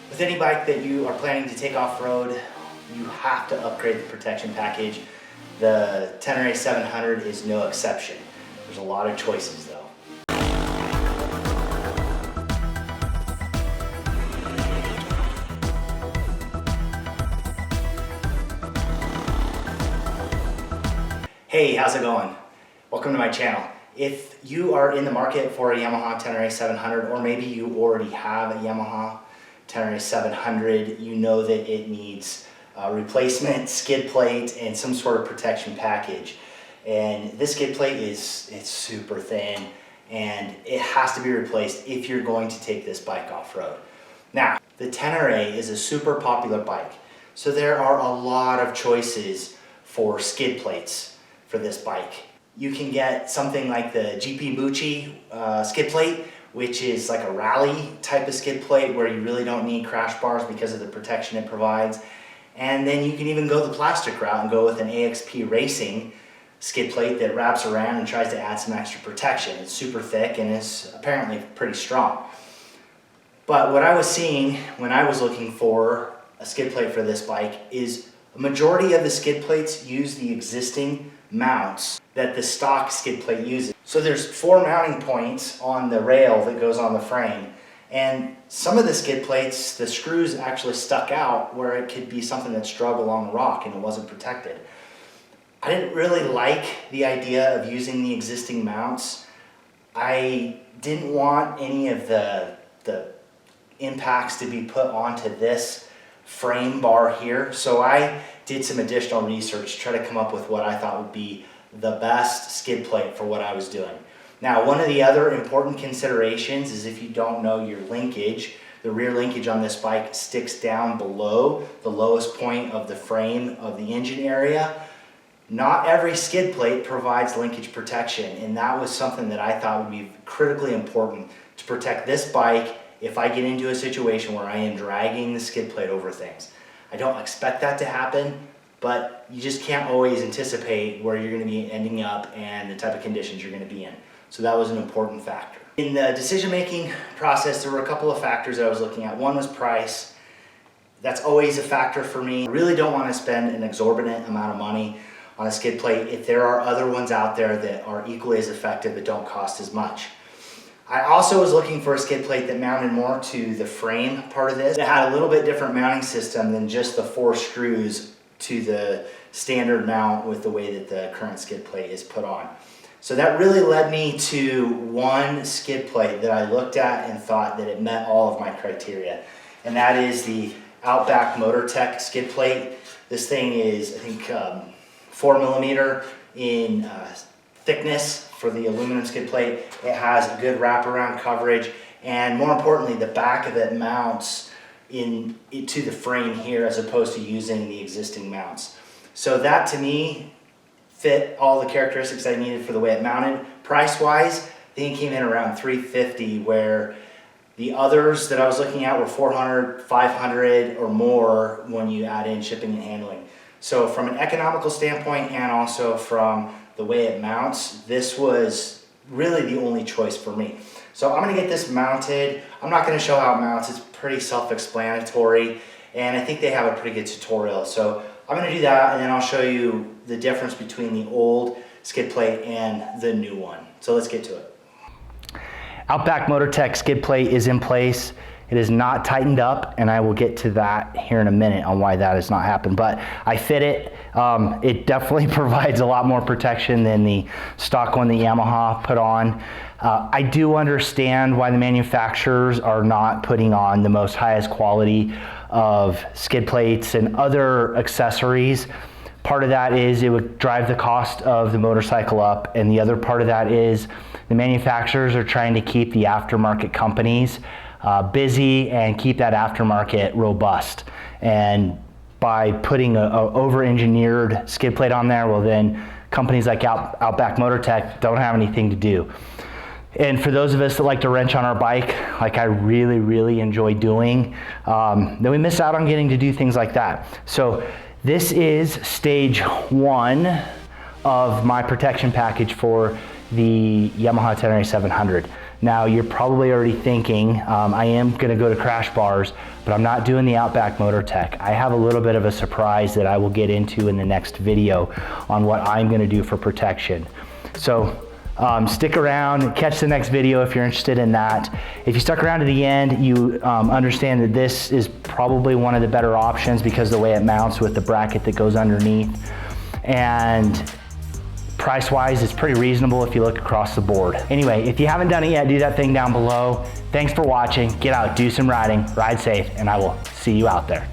With any bike that you are planning to take off-road, you have to upgrade the protection package. The Tenere 700 is no exception. There's a lot of choices though. Hey, how's it going? Welcome to my channel. If you are in the market for a Yamaha Tenere 700, or maybe you already have a Yamaha Tenere 700, you know that it needs a replacement skid plate and some sort of protection package. And this skid plate it's super thin and it has to be replaced if you're going to take this bike off-road. Now, the Tenere is a super popular bike, so there are a lot of choices for skid plates for this bike. You can get something like the GP Mucci skid plate, which is like a rally type of skid plate where you really don't need crash bars because of the protection it provides. And then you can even go the plastic route and go with an AXP Racing skid plate that wraps around and tries to add some extra protection. It's super thick and it's apparently pretty strong. But what I was seeing when I was looking for a skid plate for this bike is a majority of the skid plates use the existing mounts that the stock skid plate uses. So there's 4 mounting points on the rail that goes on the frame, and some of the skid plates, the screws actually stuck out where it could be something that's drug along the rock and it wasn't protected. I didn't really like the idea of using the existing mounts. I didn't want any of the impacts to be put onto this frame bar here, so I did some additional research to try to come up with what I thought would be the best skid plate for what I was doing. Now, one of the other important considerations is if you don't know your linkage, the rear linkage on this bike sticks down below the lowest point of the frame of the engine area. Not every skid plate provides linkage protection, and that was something that I thought would be critically important to protect this bike if I get into a situation where I am dragging the skid plate over things. I don't expect that to happen, but you just can't always anticipate where you're going to be ending up and the type of conditions you're going to be in. So that was an important factor. In the decision-making process, there were a couple of factors that I was looking at. One was price. That's always a factor for me. I really don't want to spend an exorbitant amount of money on a skid plate if there are other ones out there that are equally as effective but don't cost as much. I also was looking for a skid plate that mounted more to the frame part of this. It had a little bit different mounting system than just the 4 screws to the standard mount with the way that the current skid plate is put on. So that really led me to one skid plate that I looked at and thought that it met all of my criteria. And that is the Outback Motortek Skid Plate. This thing is, I think, 4mm in thickness for the aluminum skid plate. It has a good wraparound coverage, and more importantly, the back of it mounts to the frame here as opposed to using the existing mounts. So that to me fit all the characteristics I needed for the way it mounted. Price-wise, I think it came in around $350, where the others that I was looking at were $400, $500 or more when you add in shipping and handling. So from an economical standpoint and also from the way it mounts, this was really the only choice for me. So I'm gonna get this mounted. I'm not gonna show how it mounts, it's pretty self-explanatory, and I think they have a pretty good tutorial. So I'm gonna do that, and then I'll show you the difference between the old skid plate and the new one. So let's get to it. Outback Motortek skid plate is in place. It is not tightened up, and I will get to that here in a minute on why that has not happened. But I fit it. It definitely provides a lot more protection than the stock one that Yamaha put on. I do understand why the manufacturers are not putting on the most highest quality of skid plates and other accessories. Part of that is it would drive the cost of the motorcycle up, and the other part of that is the manufacturers are trying to keep the aftermarket companies busy and keep that aftermarket robust. And by putting a over-engineered skid plate on there, well then companies like Outback Motortek don't have anything to do. And for those of us that like to wrench on our bike, like I really enjoy doing, then we miss out on getting to do things like that. So this is stage 1 of my protection package for the Yamaha Tenere 700. Now you're probably already thinking, I am gonna go to crash bars, but I'm not doing the Outback Motortek. I have a little bit of a surprise that I will get into in the next video on what I'm gonna do for protection. So stick around, catch the next video if you're interested in that. If you stuck around to the end, you understand that this is probably one of the better options because of the way it mounts with the bracket that goes underneath. And price-wise, it's pretty reasonable if you look across the board. Anyway, if you haven't done it yet, do that thing down below. Thanks for watching. Get out, do some riding, ride safe, and I will see you out there.